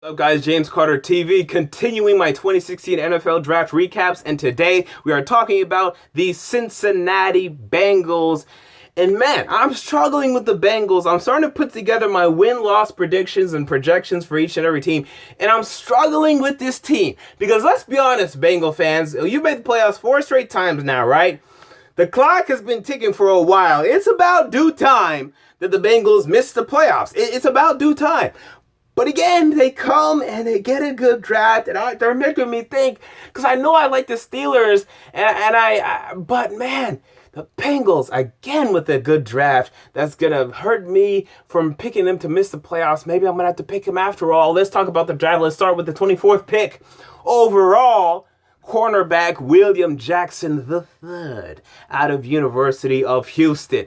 What's up, guys? James Carter TV, continuing my 2016 NFL Draft recaps, and today we are talking about the Cincinnati Bengals. And man, I'm struggling with the Bengals. I'm starting to put together my win-loss predictions and projections for each and every team, and I'm struggling with this team because let's be honest, Bengal fans, you've made the playoffs 4 straight times now, right? The clock has been ticking for a while. It's about due time that the Bengals miss the playoffs. It's about due time. But again, they come and they get a good draft, and they're making me think, because I know I like the Steelers, but man, the Bengals, again with a good draft, that's going to hurt me from picking them to miss the playoffs. Maybe I'm going to have to pick them after all. Let's talk about the draft. Let's start with the 24th pick. Overall, cornerback William Jackson III out of University of Houston.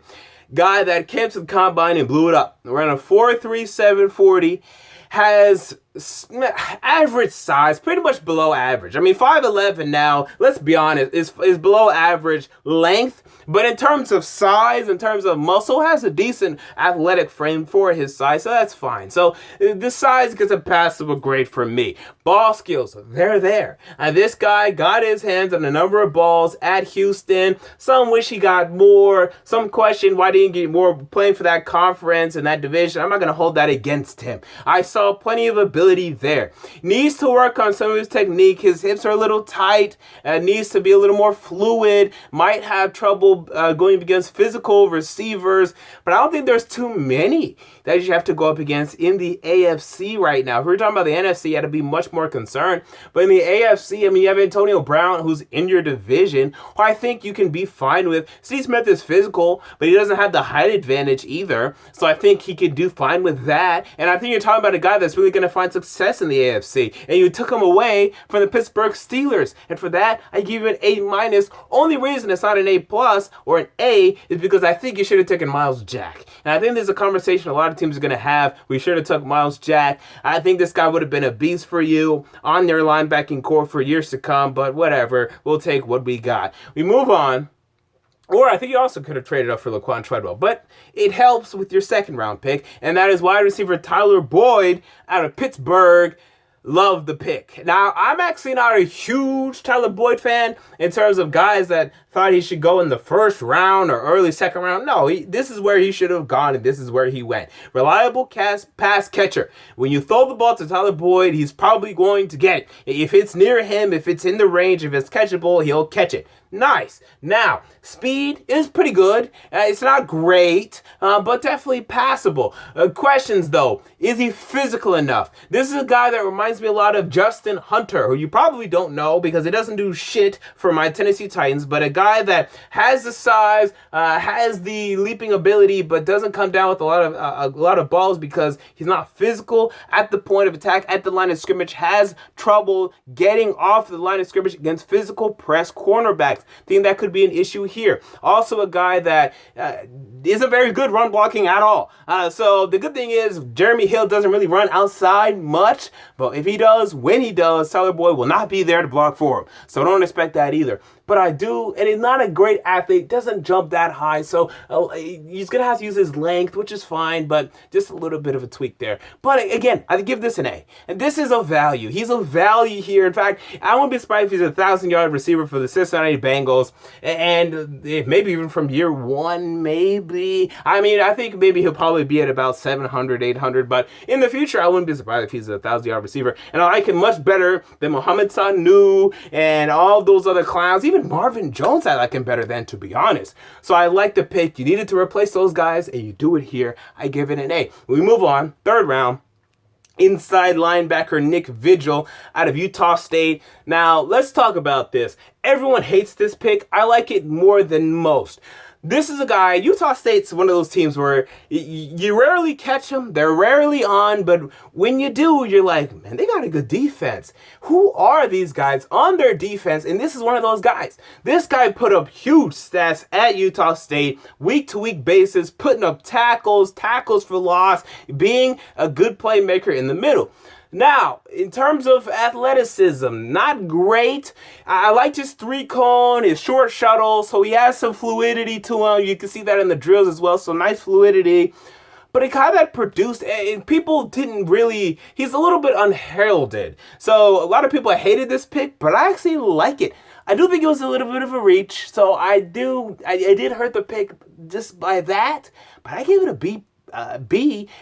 Guy that came to the combine and blew it up. Ran a 4.37 40. Has average size, pretty much below average. I mean, 5'11 now, let's be honest, is below average length. But in terms of size, in terms of muscle, has a decent athletic frame for his size, so that's fine. So this size gets a passable grade for me. Ball skills, they're there. And this guy got his hands on a number of balls at Houston. Some wish he got more. Some question why didn't he get more playing for that conference and that division. I'm not going to hold that against him. I saw plenty of ability there. Needs to work on some of his technique. His hips are a little tight. Needs to be a little more fluid. Might have trouble going against physical receivers, but I don't think there's too many that you have to go up against in the AFC right now. If we're talking about the NFC, you had to be much more concerned. But in the AFC, I mean, you have Antonio Brown, who's in your division, who I think you can be fine with. Steve Smith is physical, but he doesn't have the height advantage either. So I think he could do fine with that. And I think you're talking about a guy that's really going to find success in the AFC. And you took him away from the Pittsburgh Steelers. And for that, I give you an A-. Only reason it's not an A+ or an A is because I think you should have taken Myles Jack. And I think there's a conversation a lot of teams are going to have. We should have took Myles Jack. I think this guy would have been a beast for you on their linebacking core for years to come, but whatever. We'll take what we got. We move on. Or I think you also could have traded up for Laquan Treadwell. But it helps with your second round pick, and that is wide receiver Tyler Boyd out of Pittsburgh. Love the pick. Now, I'm actually not a huge Tyler Boyd fan in terms of guys that thought he should go in the first round or early second round. No, this is where he should have gone, and this is where he went. Reliable pass catcher. When you throw the ball to Tyler Boyd, he's probably going to get it. If it's near him, if it's in the range, if it's catchable, he'll catch it. Nice. Now, speed is pretty good. It's not great, but definitely passable. Questions, though. Is he physical enough? This is a guy that reminds me a lot of Justin Hunter, who you probably don't know because he doesn't do shit for my Tennessee Titans, but a guy that has the size, has the leaping ability, but doesn't come down with a lot of balls because he's not physical at the point of attack, at the line of scrimmage, has trouble getting off the line of scrimmage against physical press cornerbacks. Think that could be an issue here. Also a guy that isn't very good run blocking at all. So the good thing is Jeremy Hill doesn't really run outside much, but if he does, when he does, Tyler Boyd will not be there to block for him. So don't expect that either. But I do, and he's not a great athlete, doesn't jump that high, so he's going to have to use his length, which is fine, but just a little bit of a tweak there. But again, I give this an A. And this is a value. He's a value here. In fact, I wouldn't be surprised if he's a 1,000-yard receiver for the Cincinnati Bengals, and maybe even from year one, maybe. I mean, I think maybe he'll probably be at about 700, 800, but in the future, I wouldn't be surprised if he's a 1,000-yard receiver. And I like him much better than Mohamed Sanu and all those other clowns. Even Marvin Jones, I like him better than, to be honest. So I like the pick. You needed to replace those guys, and you do it here. I give it an A. We move on. Third round. Inside linebacker Nick Vigil out of Utah State. Now, let's talk about this. Everyone hates this pick. I like it more than most. This is a guy, Utah State's one of those teams where you rarely catch them, they're rarely on, but when you do, you're like, man, they got a good defense. Who are these guys on their defense? And this is one of those guys. This guy put up huge stats at Utah State, week-to-week basis, putting up tackles for loss, being a good playmaker in the middle. Now, in terms of athleticism, not great. I liked his 3-cone, his short shuttle, so he has some fluidity to him. You can see that in the drills as well, so nice fluidity. but a guy that produced, and people didn't really, he's a little bit unheralded. So a lot of people hated this pick, but I actually like it. I do think it was a little bit of a reach, so I did hurt the pick just by that, but I gave it a B,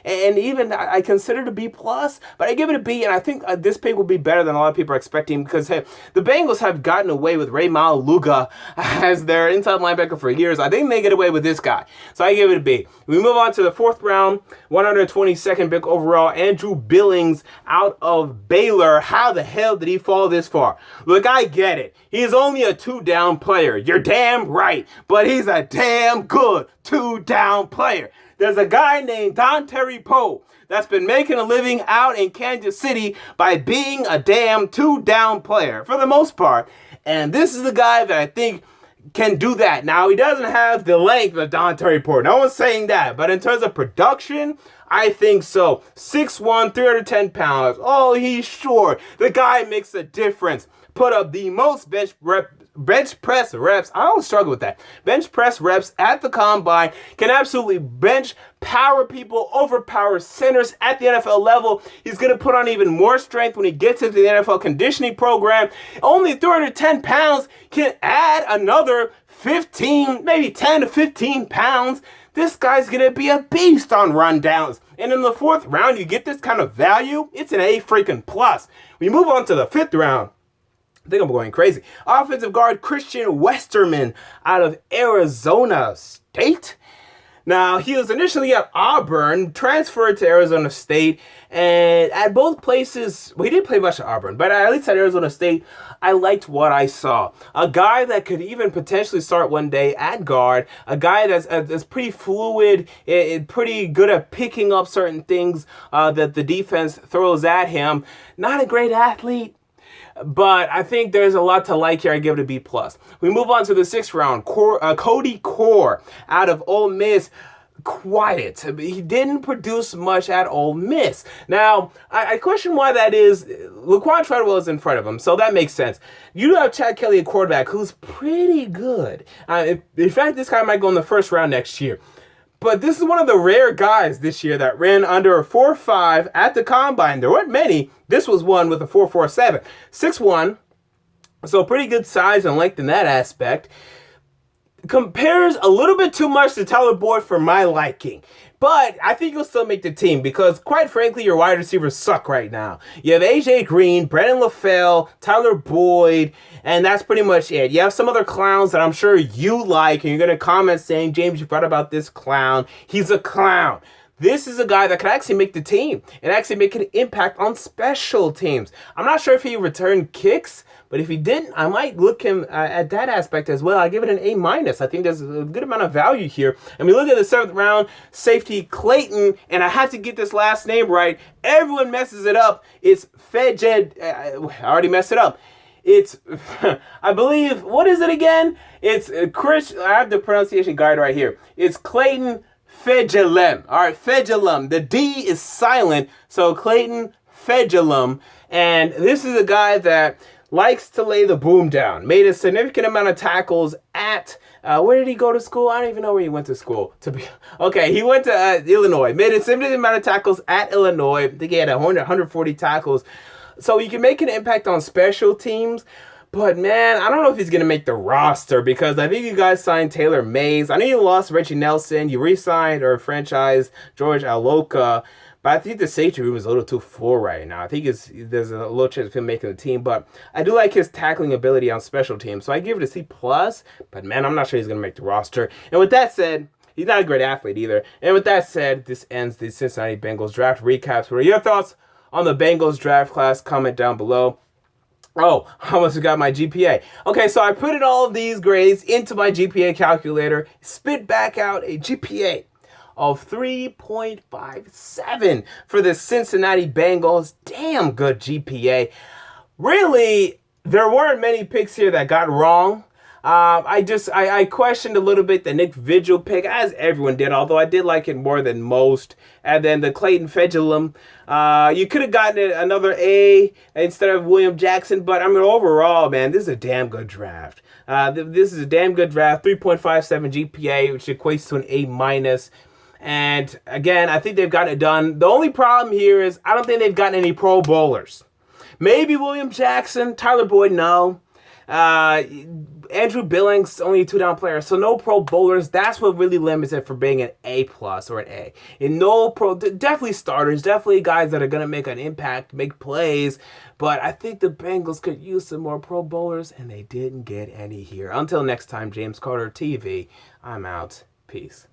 and even I consider it a B plus, but I give it a B, and I think this pick will be better than a lot of people are expecting because hey, the Bengals have gotten away with Ray Maluga as their inside linebacker for years. I think they get away with this guy, so I give it a B. We move on to the 4th round, 122nd pick overall, Andrew Billings out of Baylor. How the hell did he fall this far? Look, I get it. He's only a 2-down player. You're damn right, but he's a damn good 2-down player. There's a guy named Dontari Poe that's been making a living out in Kansas City by being a damn 2-down player for the most part. And this is the guy that I think can do that. Now, he doesn't have the length of Dontari Poe. No one's saying that. But in terms of production, I think so. 6'1", 310 pounds. Oh, he's short. The guy makes a difference. Put up the most bench press reps. I always struggle with that. Bench press reps at the combine. Can absolutely bench power people, overpower centers at the NFL level. He's going to put on even more strength when he gets into the NFL conditioning program. Only 310 pounds can add another 15, maybe 10 to 15 pounds. This guy's going to be a beast on rundowns. And in the 4th round, you get this kind of value. It's an A freaking plus. We move on to the 5th round. I think I'm going crazy. Offensive guard Christian Westerman out of Arizona State. Now, he was initially at Auburn, transferred to Arizona State, and at both places, well, he didn't play much at Auburn, but at least at Arizona State, I liked what I saw. A guy that could even potentially start one day at guard, a guy that's pretty fluid, pretty good at picking up certain things that the defense throws at him. Not a great athlete, but I think there's a lot to like here. I give it a B+. We move on to the 6th round. Cody Core out of Ole Miss. Quiet. He didn't produce much at Ole Miss. Now, I question why that is. Laquan Treadwell is in front of him, so that makes sense. You do have Chad Kelly, a quarterback, who's pretty good. In fact, this guy might go in the 1st round next year. But this is one of the rare guys this year that ran under a 4.5 at the combine. There weren't many. This was one with a 4.47. 6'1", so pretty good size and length in that aspect. Compares a little bit too much to Tyler Boyd for my liking. But I think he'll still make the team because, quite frankly, your wide receivers suck right now. You have A.J. Green, Brandon LaFell, Tyler Boyd, and that's pretty much it. You have some other clowns that I'm sure you like, and you're going to comment saying, James, you forgot about this clown. He's a clown. This is a guy that could actually make the team and actually make an impact on special teams. I'm not sure if he returned kicks, but if he didn't, I might look him at that aspect as well. I give it an A-. I think there's a good amount of value here. And we look at the 7th round, safety Clayton, and I had to get this last name right. Everyone messes it up. It's I already messed it up. It's, I believe, what is it again? It's Chris, I have the pronunciation guide right here. It's Clayton Fejedelem. All right, Fejedelem. The D is silent, so Clayton Fejedelem. And this is a guy that likes to lay the boom down. Made a significant amount of tackles at, where did he go to school? I don't even know where he went to school. Okay, he went to Illinois. Made a significant amount of tackles at Illinois. I think he had 140 tackles. So you can make an impact on special teams. But, man, I don't know if he's going to make the roster because I think you guys signed Taylor Mays. I know you lost Reggie Nelson. You re-signed or franchised George Aloka. But I think the safety room is a little too full right now. I think there's a little chance of him making the team. But I do like his tackling ability on special teams. So I give it a C+. But, man, I'm not sure he's going to make the roster. And with that said, he's not a great athlete either. And with that said, this ends the Cincinnati Bengals draft recaps. What are your thoughts on the Bengals draft class? Comment down below. Oh, I almost forgot my GPA. Okay, so I put in all of these grades into my GPA calculator, spit back out a GPA of 3.57 for the Cincinnati Bengals. Damn good GPA. Really, there weren't many picks here that got wrong. I questioned a little bit the Nick Vigil pick, as everyone did, although I did like it more than most. And then the Clayton Fejedelem. You could have gotten another A instead of William Jackson, but I mean, overall, man, this is a damn good draft. This is a damn good draft. 3.57 GPA, which equates to an A-. And again, I think they've gotten it done. The only problem here is I don't think they've gotten any Pro Bowlers. Maybe William Jackson, Tyler Boyd, no. Andrew Billings, only a 2-down player, so no Pro Bowlers. That's what really limits it for being an A+ or an A. And no definitely starters, definitely guys that are gonna make an impact, make plays. But I think the Bengals could use some more Pro Bowlers, and they didn't get any here. Until next time, James Carter TV. I'm out. Peace.